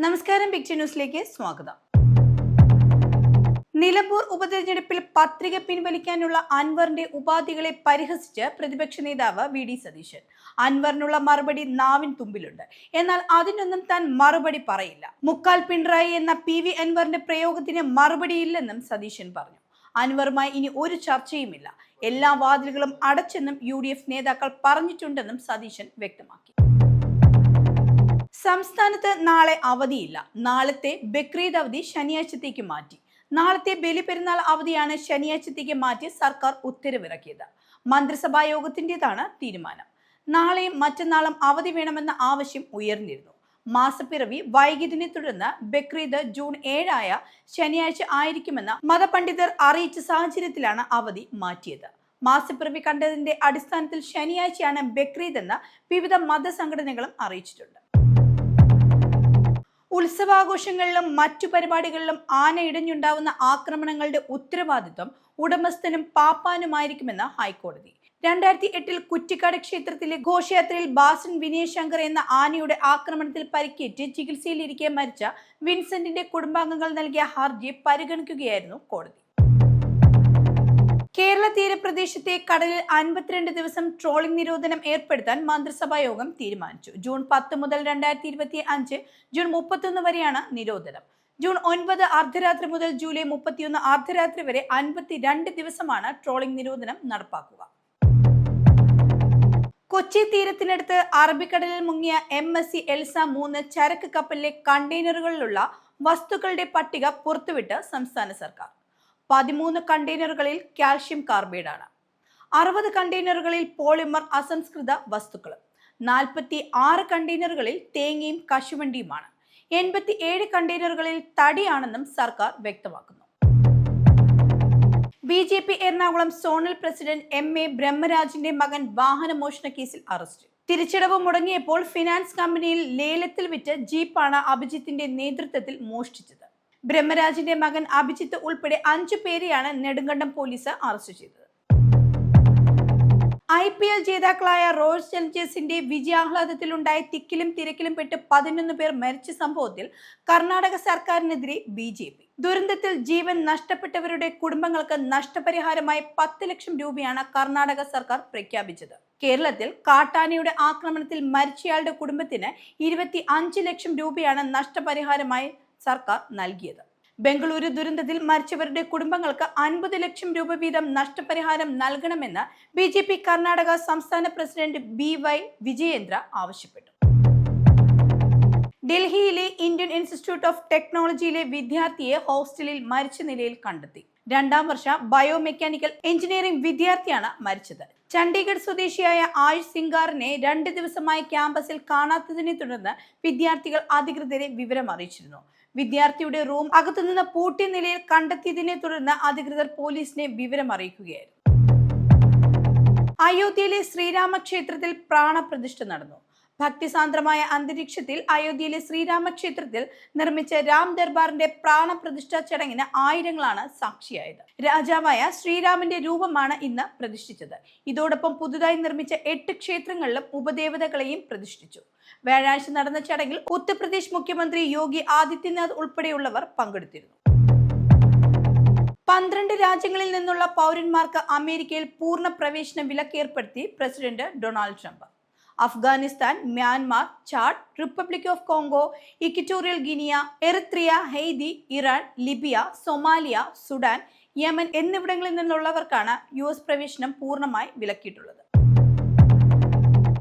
നമസ്കാരം, ബിഗ് ന്യൂസിലേക്ക് സ്വാഗതം. നിലമ്പൂർ ഉപതെരഞ്ഞെടുപ്പിൽ പത്രിക പിൻവലിക്കാനുള്ള അൻവറിന്റെ ഉപാധികളെ പരിഹസിച്ച് പ്രതിപക്ഷ നേതാവ് വി.ഡി. സതീശൻ. അൻവറിനുള്ള മറുപടി നാവിൻ തുമ്പിലുണ്ട്, എന്നാൽ അതിനൊന്നും താൻ മറുപടി പറയില്ല. മുക്കാൽ പിണറായി എന്ന പി.വി. അൻവറിന്റെ പ്രയോഗത്തിന് മറുപടിയില്ലെന്നും സതീശൻ പറഞ്ഞു. അൻവറുമായി ഇനി ഒരു ചർച്ചയുമില്ല, എല്ലാ വാതിലുകളും അടച്ചെന്നും UDF നേതാക്കൾ പറഞ്ഞിട്ടുണ്ടെന്നും സതീശൻ വ്യക്തമാക്കി. സംസ്ഥാനത്ത് നാളെ അവധിയില്ല. നാളത്തെ ബക്രീദ് അവധി ശനിയാഴ്ചത്തേക്ക് മാറ്റി. നാളത്തെ ബലിപെരുന്നാൾ അവധിയാണ് ശനിയാഴ്ചത്തേക്ക് മാറ്റി സർക്കാർ ഉത്തരവിറക്കിയത്. മന്ത്രിസഭാ യോഗത്തിൻ്റെതാണ് തീരുമാനം. നാളെയും മറ്റന്നാളും അവധി വേണമെന്ന ആവശ്യം ഉയർന്നിരുന്നു. മാസപ്പിറവി വൈകിയതിനെ തുടർന്ന് ബക്രീദ് ജൂൺ 7 ശനിയാഴ്ച ആയിരിക്കുമെന്ന് മതപണ്ഡിതർ അറിയിച്ച സാഹചര്യത്തിലാണ് അവധി മാറ്റിയത്. മാസപ്പിറവി കണ്ടതിന്റെ അടിസ്ഥാനത്തിൽ ശനിയാഴ്ചയാണ് ബക്രീദ് എന്ന് വിവിധ മതസംഘടനകളും അറിയിച്ചിട്ടുണ്ട്. ഉത്സവാഘോഷങ്ങളിലും മറ്റു പരിപാടികളിലും ആന ഇടഞ്ഞുണ്ടാവുന്ന ആക്രമണങ്ങളുടെ ഉത്തരവാദിത്വം ഉടമസ്ഥനും പാപ്പാനുമായിരിക്കുമെന്ന് ഹൈക്കോടതി. 2008 കുറ്റിക്കാട് ക്ഷേത്രത്തിലെ ഘോഷയാത്രയിൽ ബാസൻ വിനയ് ശങ്കർ എന്ന ആനയുടെ ആക്രമണത്തിൽ പരിക്കേറ്റ് ചികിത്സയിലിരിക്കെ മരിച്ച വിൻസെന്റിന്റെ കുടുംബാംഗങ്ങൾ നൽകിയ ഹർജി പരിഗണിക്കുകയായിരുന്നു കോടതി. കേരള തീരപ്രദേശത്തെ കടലിൽ 52 ദിവസം ട്രോളിംഗ് നിരോധനം ഏർപ്പെടുത്താൻ മന്ത്രിസഭാ യോഗം തീരുമാനിച്ചു. ജൂൺ 10 മുതൽ 2025 ജൂൺ 31 വരെയാണ് നിരോധനം. ജൂൺ 9 അർദ്ധരാത്രി മുതൽ ജൂലൈ 31 അർദ്ധരാത്രി വരെ 52 ദിവസമാണ് ട്രോളിംഗ് നിരോധനം നടപ്പാക്കുക. കൊച്ചി തീരത്തിനടുത്ത് അറബിക്കടലിൽ മുങ്ങിയ MSC എൽസ 3 ചരക്ക് കപ്പലിലെ കണ്ടെയ്നറുകളിലുള്ള വസ്തുക്കളുടെ പട്ടിക പുറത്തുവിട്ട് സംസ്ഥാന സർക്കാർ. 13 കണ്ടെയ്നറുകളിൽ കാൽഷ്യം കാർബൈഡാണ്, 60 കണ്ടെയ്നറുകളിൽ പോളിമർ അസംസ്കൃത വസ്തുക്കളും, 46 കണ്ടെയ്നറുകളിൽ തേങ്ങയും കശുവണ്ടിയുമാണ്, 87 കണ്ടെയ്നറുകളിൽ തടിയാണെന്നും സർക്കാർ വ്യക്തമാക്കുന്നു. BJP Ernakulam zonal president MA ബ്രഹ്മരാജിന്റെ മകൻ വാഹനമോഷണ കേസിൽ അറസ്റ്റ്. തിരിച്ചടവ് മുടങ്ങിയപ്പോൾ ഫിനാൻസ് കമ്പനിയിൽ ലേലത്തിൽ വിറ്റ് ജീപ്പാണ് അഭിജിത്തിന്റെ നേതൃത്വത്തിൽ മോഷ്ടിച്ചത്. ബ്രഹ്മരാജിന്റെ മകൻ അഭിജിത്ത് ഉൾപ്പെടെ 5 പേരെയാണ് നെടുങ്കണ്ടം പോലീസ് അറസ്റ്റ് ചെയ്തത്. IPL ജേതാക്കളായ റോയൽ ചലഞ്ചേഴ്സിന്റെ വിജയാഹ്ലാദത്തിലുണ്ടായ തിക്കിലും തിരക്കിലും പെട്ട് 11 പേർ മരിച്ച സംഭവത്തിൽ കർണാടക സർക്കാരിനെതിരെ BJP. ദുരന്തത്തിൽ ജീവൻ നഷ്ടപ്പെട്ടവരുടെ കുടുംബങ്ങൾക്ക് നഷ്ടപരിഹാരമായി 10 ലക്ഷം രൂപയാണ് കർണാടക സർക്കാർ പ്രഖ്യാപിച്ചത്. കേരളത്തിൽ കാട്ടാനയുടെ ആക്രമണത്തിൽ മരിച്ചയാളുടെ കുടുംബത്തിന് 25 ലക്ഷം രൂപയാണ് നഷ്ടപരിഹാരമായി സർക്കാർ നൽകിയത്. ബംഗളൂരു ദുരന്തത്തിൽ മരിച്ചവരുടെ കുടുംബങ്ങൾക്ക് 50 ലക്ഷം രൂപ വീതം നഷ്ടപരിഹാരം നൽകണമെന്ന് BJP കർണാടക സംസ്ഥാന പ്രസിഡന്റ് BY വിജയേന്ദ്ര ആവശ്യപ്പെട്ടു. ഡൽഹിയിലെ ഇന്ത്യൻ ഇൻസ്റ്റിറ്റ്യൂട്ട് ഓഫ് ടെക്നോളജിയിലെ വിദ്യാർത്ഥിയെ ഹോസ്റ്റലിൽ മരിച്ച നിലയിൽ കണ്ടെത്തി. 2ാം വർഷ ബയോമെക്കാനിക്കൽ എഞ്ചിനീയറിംഗ് വിദ്യാർത്ഥിയാണ് മരിച്ചത്. ചണ്ഡീഗഡ് സ്വദേശിയായ ആയുഷ് സിംഗാറിനെ 2 ദിവസമായി ക്യാമ്പസിൽ കാണാത്തതിനെ തുടർന്ന് വിദ്യാർത്ഥികൾ അധികൃതരെ വിവരം അറിയിച്ചിരുന്നു. വിദ്യാർത്ഥിയുടെ റൂം അകത്തുനിന്ന് പൂട്ടിയ നിലയിൽ കണ്ടെത്തിയതിനെ തുടർന്ന് അധികൃതർ പോലീസിനെ വിവരം അറിയിക്കുകയായിരുന്നു. അയോധ്യയിലെ ശ്രീരാമക്ഷേത്രത്തിൽ പ്രാണപ്രതിഷ്ഠ നടന്നു. ഭക്തിസാന്ദ്രമായ അന്തരീക്ഷത്തിൽ അയോധ്യയിലെ ശ്രീരാമക്ഷേത്രത്തിൽ നിർമ്മിച്ച രാം ദർബാറിന്റെ പ്രാണപ്രതിഷ്ഠാ ചടങ്ങിന് ആയിരങ്ങളാണ് സാക്ഷിയായത്. രാജാവായ ശ്രീരാമന്റെ രൂപമാണ് ഇന്ന് പ്രതിഷ്ഠിച്ചത്. ഇതോടൊപ്പം പുതുതായി നിർമ്മിച്ച 8 ക്ഷേത്രങ്ങളിലും ഉപദേവതകളെയും പ്രതിഷ്ഠിച്ചു. വ്യാഴാഴ്ച നടന്ന ചടങ്ങിൽ ഉത്തർപ്രദേശ് മുഖ്യമന്ത്രി യോഗി ആദിത്യനാഥ് ഉൾപ്പെടെയുള്ളവർ പങ്കെടുത്തിരുന്നു. 12 രാജ്യങ്ങളിൽ നിന്നുള്ള പൗരന്മാർക്ക് അമേരിക്കയിൽ പൂർണ്ണ പ്രവേശന വിലക്ക് ഏർപ്പെടുത്തി president Donald Trump. Afghanistan, Myanmar, Chad, republic of Congo, equatorial guinea, Eritrea, Haiti, Iran, Libya, Somalia, Sudan, Yemen എന്നിവിടങ്ങളിൽ നിന്നുള്ളവർക്കാണ് US പ്രവേശനം പൂർണ്ണമായി വിലക്കിയിട്ടുള്ളത്.